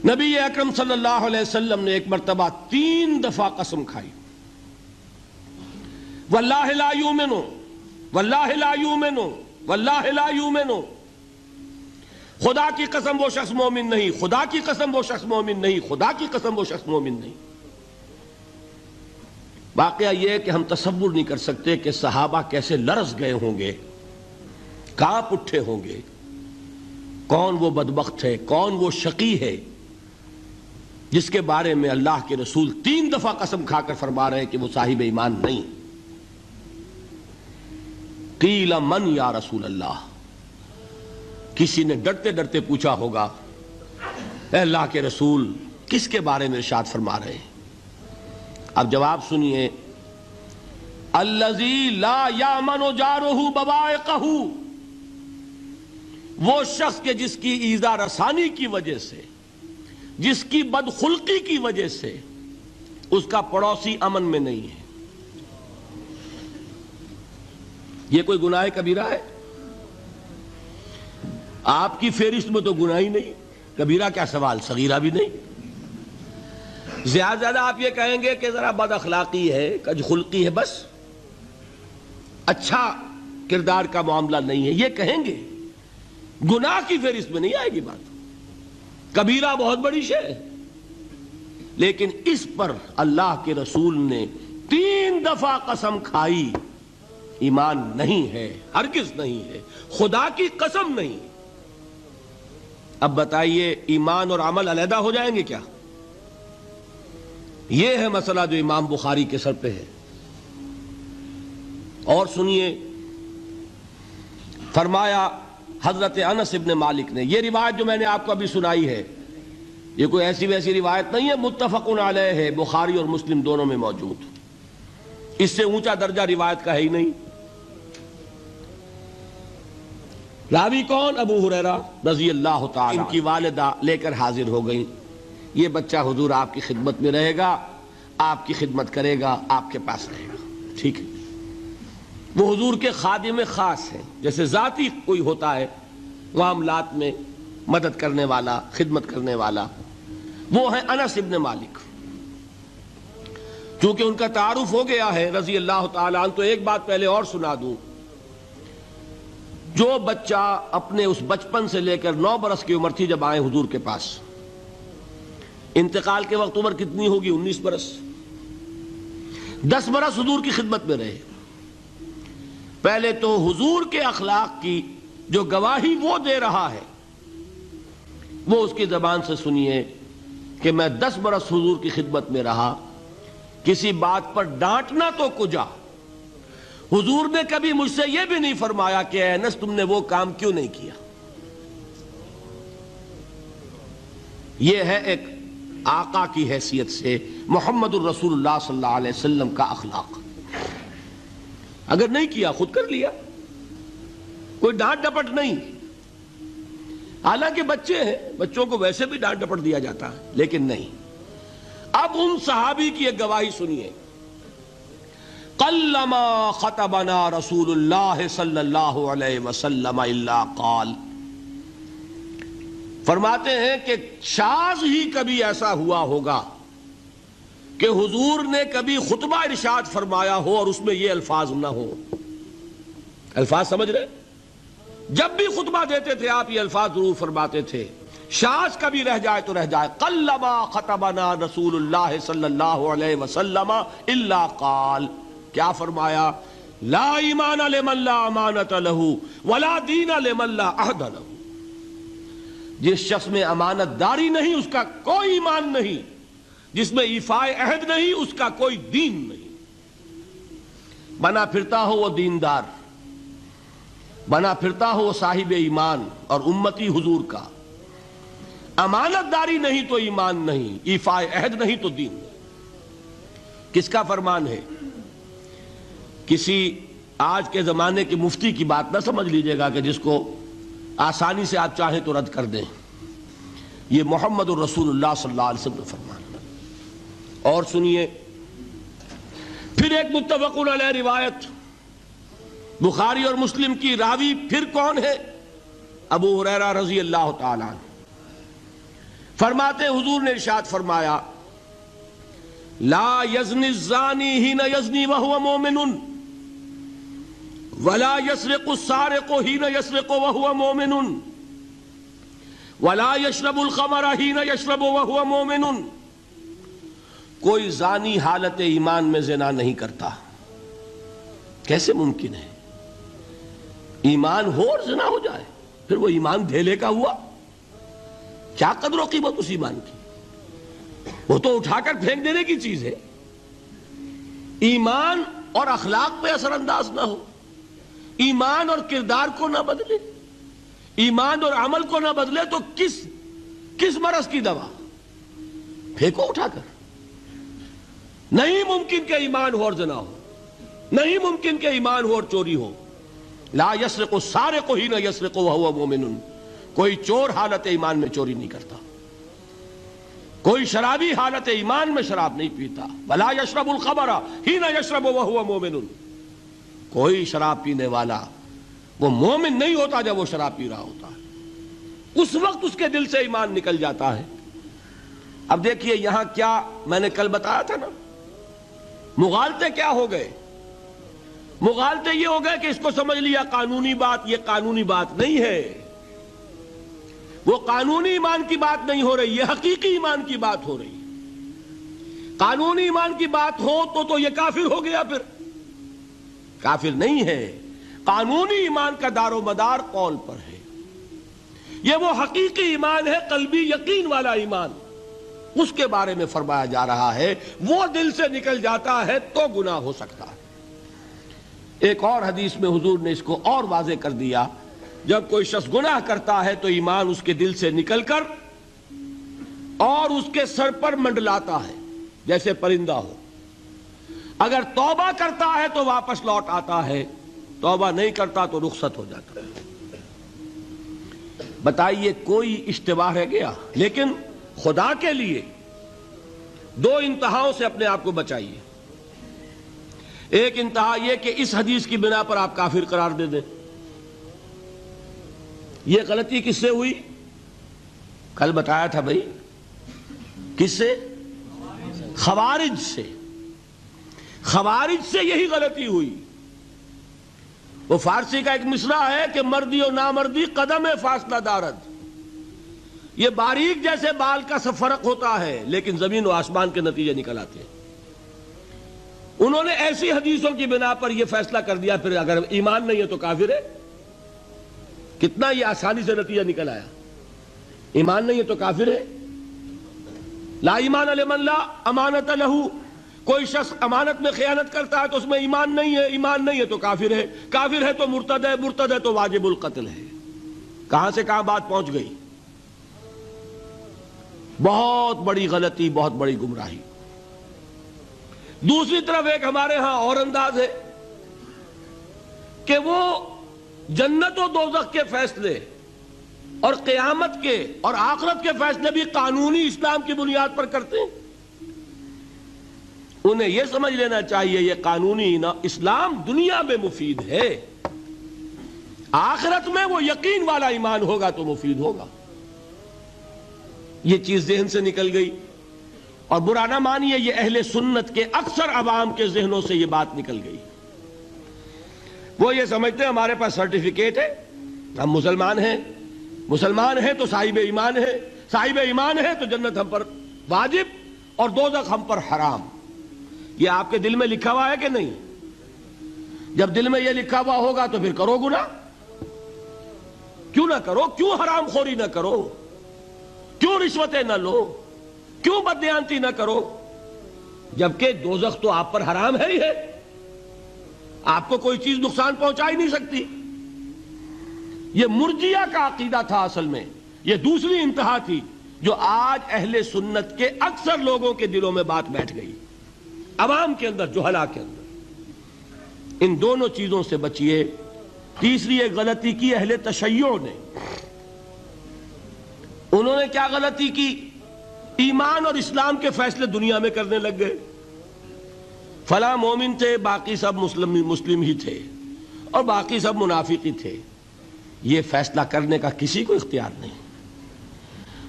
نبی اکرم صلی اللہ علیہ وسلم نے ایک مرتبہ 3 دفعہ قسم کھائی، واللہ لا یؤمنو، واللہ لا یؤمنو، واللہ لا یؤمنو، خدا کی قسم وہ شخص مومن نہیں، خدا کی قسم وہ شخص مومن نہیں، خدا کی قسم وہ شخص مومن نہیں۔ واقعہ یہ ہے کہ ہم تصور نہیں کر سکتے کہ صحابہ کیسے لرز گئے ہوں گے، کانپ اٹھے ہوں گے، کون وہ بدبخت ہے، کون وہ شقی ہے جس کے بارے میں اللہ کے رسول 3 دفعہ قسم کھا کر فرما رہے ہیں کہ وہ صاحب ایمان نہیں۔ قیل من یا رسول اللہ، کسی نے ڈرتے ڈرتے پوچھا ہوگا اے اللہ کے رسول کس کے بارے میں ارشاد فرما رہے ہیں؟ اب جواب سنیے، الذی لا یامن جارہ بوائقہ، وہ شخص کے جس کی ایذا رسانی کی وجہ سے، جس کی بدخلقی کی وجہ سے اس کا پڑوسی امن میں نہیں ہے۔ یہ کوئی گناہ کبیرہ ہے؟ آپ کی فہرست میں تو گناہ ہی نہیں، کبیرہ کیا سوال، صغیرہ بھی نہیں۔ زیادہ آپ یہ کہیں گے کہ ذرا بد اخلاقی ہے، کج خلقی ہے، بس اچھا کردار کا معاملہ نہیں ہے، یہ کہیں گے، گناہ کی فہرست میں نہیں آئے گی بات۔ کبیرہ بہت بڑی شے ہے، لیکن اس پر اللہ کے رسول نے 3 دفعہ قسم کھائی، ایمان نہیں ہے، ہرگز نہیں ہے، خدا کی قسم نہیں۔ اب بتائیے ایمان اور عمل علیحدہ ہو جائیں گے کیا؟ یہ ہے مسئلہ جو امام بخاری کے سر پہ ہے۔ اور سنیے، فرمایا حضرت انس ابن مالک نے، یہ روایت جو میں نے آپ کو ابھی سنائی ہے یہ کوئی ایسی ویسی روایت نہیں ہے، متفق علیہ ہے، بخاری اور مسلم دونوں میں موجود، اس سے اونچا درجہ روایت کا ہے ہی نہیں۔ راوی کون؟ ابو ہریرہ رضی اللہ تعالی، ان کی والدہ لے کر حاضر ہو گئیں، یہ بچہ حضور آپ کی خدمت میں رہے گا، آپ کی خدمت کرے گا، آپ کے پاس رہے گا، ٹھیک ہے۔ وہ حضور کے خادم خاص ہیں، جیسے ذاتی کوئی ہوتا ہے معاملات میں مدد کرنے والا، خدمت کرنے والا، وہ ہیں انس ابن مالک۔ چونکہ ان کا تعارف ہو گیا ہے رضی اللہ تعالیٰ عنہ، تو ایک بات پہلے اور سنا دوں، جو بچہ اپنے اس بچپن سے لے کر 9 برس کی عمر تھی جب آئے حضور کے پاس، انتقال کے وقت عمر کتنی ہوگی؟ 19 برس، 10 برس حضور کی خدمت میں رہے۔ پہلے تو حضور کے اخلاق کی جو گواہی وہ دے رہا ہے وہ اس کی زبان سے سنیے کہ میں 10 برس حضور کی خدمت میں رہا، کسی بات پر ڈانٹنا تو کجا، حضور نے کبھی مجھ سے یہ بھی نہیں فرمایا کہ اے انس تم نے وہ کام کیوں نہیں کیا۔ یہ ہے ایک آقا کی حیثیت سے محمد الرسول اللہ صلی اللہ علیہ وسلم کا اخلاق۔ اگر نہیں کیا خود کر لیا، کوئی ڈانٹ ڈپٹ نہیں۔ حالانکہ بچے ہیں، بچوں کو ویسے بھی ڈانٹ ڈپٹ دیا جاتا ہے، لیکن نہیں۔ اب ان صحابی کی ایک گواہی سنیے، قلما خطبنا رسول اللہ صلی اللہ علیہ وسلم الا قال، فرماتے ہیں کہ شاذ ہی کبھی ایسا ہوا ہوگا کہ حضور نے کبھی خطبہ ارشاد فرمایا ہو اور اس میں یہ الفاظ نہ ہو۔ الفاظ سمجھ رہے؟ جب بھی خطبہ دیتے تھے آپ یہ الفاظ ضرور فرماتے تھے، شاذ کبھی رہ جائے تو رہ جائے، قلما خطبنا رسول اللہ صلی اللہ علیہ وسلم الا قال، کیا فرمایا؟ لا ایمان لمن لا امانت لہ ولا دین لمن لا عہد لہ، جس شخص میں امانت داری نہیں اس کا کوئی ایمان نہیں، جس میں ایفائے عہد نہیں اس کا کوئی دین نہیں۔ بنا پھرتا ہو وہ دیندار، بنا پھرتا ہو وہ صاحب ایمان اور امتی حضور کا، امانت داری نہیں تو ایمان نہیں، ایفائے عہد نہیں تو دین نہیں۔ کس کا فرمان ہے؟ کسی آج کے زمانے کے مفتی کی بات نہ سمجھ لیجئے گا کہ جس کو آسانی سے آپ چاہیں تو رد کر دیں، یہ محمد الرسول اللہ صلی اللہ علیہ وسلم فرمان۔ اور سنیے پھر ایک متفق علیہ روایت بخاری اور مسلم کی، راوی پھر کون ہے؟ ابو ہریرہ رضی اللہ تعالیٰ عنہ۔ فرماتے حضور نے ارشاد فرمایا لا یزنی الزانی حین یزنی وہو مومن ولا یسرق السارق حین یسرق وہو مومن ولا یشرب الخمر حین یشرب وہو مومن. کوئی زانی حالت ایمان میں زنا نہیں کرتا. کیسے ممکن ہے؟ ایمان ہو اور زنا ہو جائے، پھر وہ ایمان دھیلے کا ہوا؟ کیا قدر و قیمت اس ایمان کی؟ وہ تو اٹھا کر پھینک دینے کی چیز ہے. ایمان اور اخلاق پہ اثر انداز نہ ہو، ایمان اور کردار کو نہ بدلے، ایمان اور عمل کو نہ بدلے تو کس مرض کی دوا؟ پھینکو اٹھا کر. نہیں ممکن کہ ایمان ہو اور زنا ہو، نہیں ممکن کہ ایمان ہو اور چوری ہو. لا یسرق السارق حین یسرق وہو مومن. کوئی چور حالت ایمان میں چوری نہیں کرتا، کوئی شرابی حالت ایمان میں شراب نہیں پیتا. ولا یشرب الخمر حین یشرب وہو مومن. کوئی شراب پینے والا وہ مومن نہیں ہوتا جب وہ شراب پی رہا ہوتا ہے، اس وقت اس کے دل سے ایمان نکل جاتا ہے. اب دیکھیے یہاں کیا میں نے کل بتایا تھا نا، مغالطے کیا ہو گئے؟ مغالطے یہ ہو گئے کہ اس کو سمجھ لیا قانونی بات، یہ قانونی بات نہیں ہے، وہ قانونی ایمان کی بات نہیں ہو رہی، یہ حقیقی ایمان کی بات ہو رہی. قانونی ایمان کی بات ہو تو یہ کافر ہو گیا، پھر کافر نہیں ہے. قانونی ایمان کا دار و مدار قول پر ہے. یہ وہ حقیقی ایمان ہے، قلبی یقین والا ایمان، اس کے بارے میں فرمایا جا رہا ہے. وہ دل سے نکل جاتا ہے تو گناہ ہو سکتا ہے. ایک اور حدیث میں حضور نے اس کو اور واضح کر دیا، جب کوئی شخص گناہ کرتا ہے تو ایمان اس کے دل سے نکل کر اور اس کے سر پر منڈلاتا ہے جیسے پرندہ ہو. اگر توبہ کرتا ہے تو واپس لوٹ آتا ہے، توبہ نہیں کرتا تو رخصت ہو جاتا ہے. بتائیے کوئی اشتباہ رہ گیا؟ لیکن خدا کے لیے دو انتہاؤں سے اپنے آپ کو بچائیے. ایک انتہا یہ کہ اس حدیث کی بنا پر آپ کافر قرار دے دیں. یہ غلطی کس سے ہوئی؟ کل بتایا تھا بھائی، کس سے؟ خوارج سے. خوارج سے یہی غلطی ہوئی. وہ فارسی کا ایک مصرع ہے کہ مردی و نامردی قدم فاصلہ دارد. یہ باریک جیسے بال کا سا فرق ہوتا ہے لیکن زمین و آسمان کے نتیجے نکل آتے ہیں. انہوں نے ایسی حدیثوں کی بنا پر یہ فیصلہ کر دیا پھر اگر ایمان نہیں ہے تو کافر ہے. کتنا یہ آسانی سے نتیجہ نکل آیا. ایمان نہیں ہے تو کافر ہے. لا ایمان لمن لا امانت لہو. کوئی شخص امانت میں خیانت کرتا ہے تو اس میں ایمان نہیں ہے، ایمان نہیں ہے تو کافر ہے. کافر ہے تو مرتد ہے، مرتد ہے تو واجب القتل ہے. کہاں سے کہاں بات پہنچ گئی؟ بہت بڑی غلطی، بہت بڑی گمراہی. دوسری طرف ایک ہمارے ہاں اور انداز ہے کہ وہ جنت و دوزخ کے فیصلے اور قیامت کے اور آخرت کے فیصلے بھی قانونی اسلام کی بنیاد پر کرتے ہیں. انہیں یہ سمجھ لینا چاہیے یہ قانونی اسلام دنیا میں مفید ہے، آخرت میں وہ یقین والا ایمان ہوگا تو مفید ہوگا. یہ چیز ذہن سے نکل گئی. اور برا نہ مانیے، یہ اہل سنت کے اکثر عوام کے ذہنوں سے یہ بات نکل گئی. وہ یہ سمجھتے ہیں ہمارے پاس سرٹیفکیٹ ہے، ہم مسلمان ہیں، مسلمان ہیں تو صاحب ایمان ہے، صاحب ایمان ہے تو جنت ہم پر واجب اور دوزخ ہم پر حرام. یہ آپ کے دل میں لکھا ہوا ہے کہ نہیں؟ جب دل میں یہ لکھا ہوا ہوگا تو پھر کرو گناہ. کیوں نہ کرو؟ کیوں حرام خوری نہ کرو؟ کیوں رشوتیں نہ لو؟ کیوں بددیانتی نہ کرو؟ جبکہ دوزخ تو آپ پر حرام ہے ہی ہے، آپ کو کوئی چیز نقصان پہنچا ہی نہیں سکتی. یہ مرجیہ کا عقیدہ تھا اصل میں. یہ دوسری انتہا تھی جو آج اہل سنت کے اکثر لوگوں کے دلوں میں بات بیٹھ گئی، عوام کے اندر، جہلا کے اندر. ان دونوں چیزوں سے بچیے. تیسری ایک غلطی کی اہل تشیع نے. انہوں نے کیا غلطی کی؟ ایمان اور اسلام کے فیصلے دنیا میں کرنے لگ گئے. فلاں مومن تھے، باقی سب مسلم ہی تھے، اور باقی سب منافق ہی تھے. یہ فیصلہ کرنے کا کسی کو اختیار نہیں.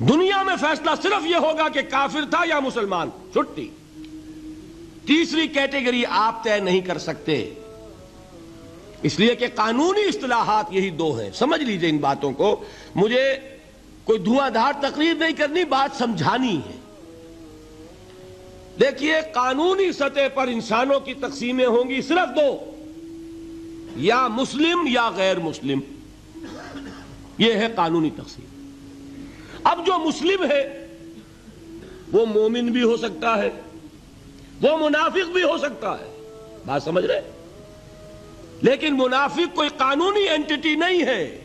دنیا میں فیصلہ صرف یہ ہوگا کہ کافر تھا یا مسلمان، چھٹی۔ تیسری کیٹیگری آپ طے نہیں کر سکتے، اس لیے کہ قانونی اصطلاحات یہی دو ہیں۔ سمجھ لیجئے ان باتوں کو، مجھے کوئی دھواں دھار تقریر نہیں کرنی، بات سمجھانی ہے۔ دیکھیے، قانونی سطح پر انسانوں کی تقسیمیں ہوں گی صرف دو، یا مسلم یا غیر مسلم، یہ ہے قانونی تقسیم۔ اب جو مسلم ہے وہ مومن بھی ہو سکتا ہے، وہ منافق بھی ہو سکتا ہے، بات سمجھ رہے؟ لیکن منافق کوئی قانونی اینٹی نہیں ہے۔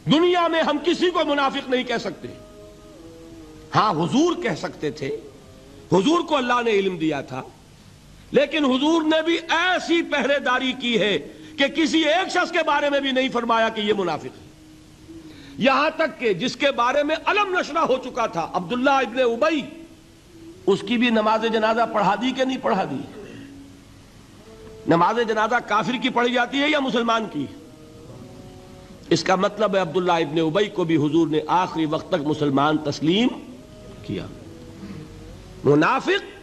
دنیا میں ہم کسی کو منافق نہیں کہہ سکتے۔ ہاں، حضور کہہ سکتے تھے، حضور کو اللہ نے علم دیا تھا، لیکن حضور نے بھی ایسی پہرے داری کی ہے کہ کسی ایک شخص کے بارے میں بھی نہیں فرمایا کہ یہ منافق ہے۔ یہاں تک کہ جس کے بارے میں علم نشرہ ہو چکا تھا، عبداللہ ابن ابی، اس کی بھی نماز جنازہ پڑھا دی کہ نہیں پڑھا دی؟ نماز جنازہ کافر کی پڑھی جاتی ہے یا مسلمان کی؟ اس کا مطلب ہے عبداللہ ابن ابی کو بھی حضور نے آخری وقت تک مسلمان تسلیم کیا۔ منافق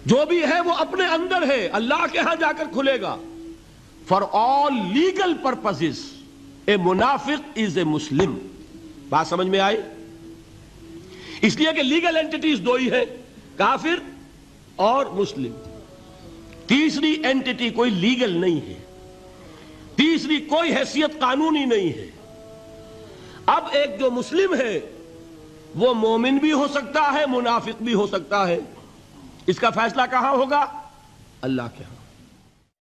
جو بھی ہے وہ اپنے اندر ہے، اللہ کے ہاں جا کر کھلے گا۔ فار آل لیگل پرپزز اے منافق از اے مسلم، بات سمجھ میں آئی؟ اس لیے کہ لیگل اینٹیٹیز دو ہی ہے، کافر اور مسلم۔ تیسری اینٹیٹی کوئی لیگل نہیں ہے، تیسری کوئی حیثیت قانونی نہیں ہے۔ اب ایک جو مسلم ہے وہ مومن بھی ہو سکتا ہے، منافق بھی ہو سکتا ہے۔ اس کا فیصلہ کہاں ہوگا؟ اللہ کے ہاں۔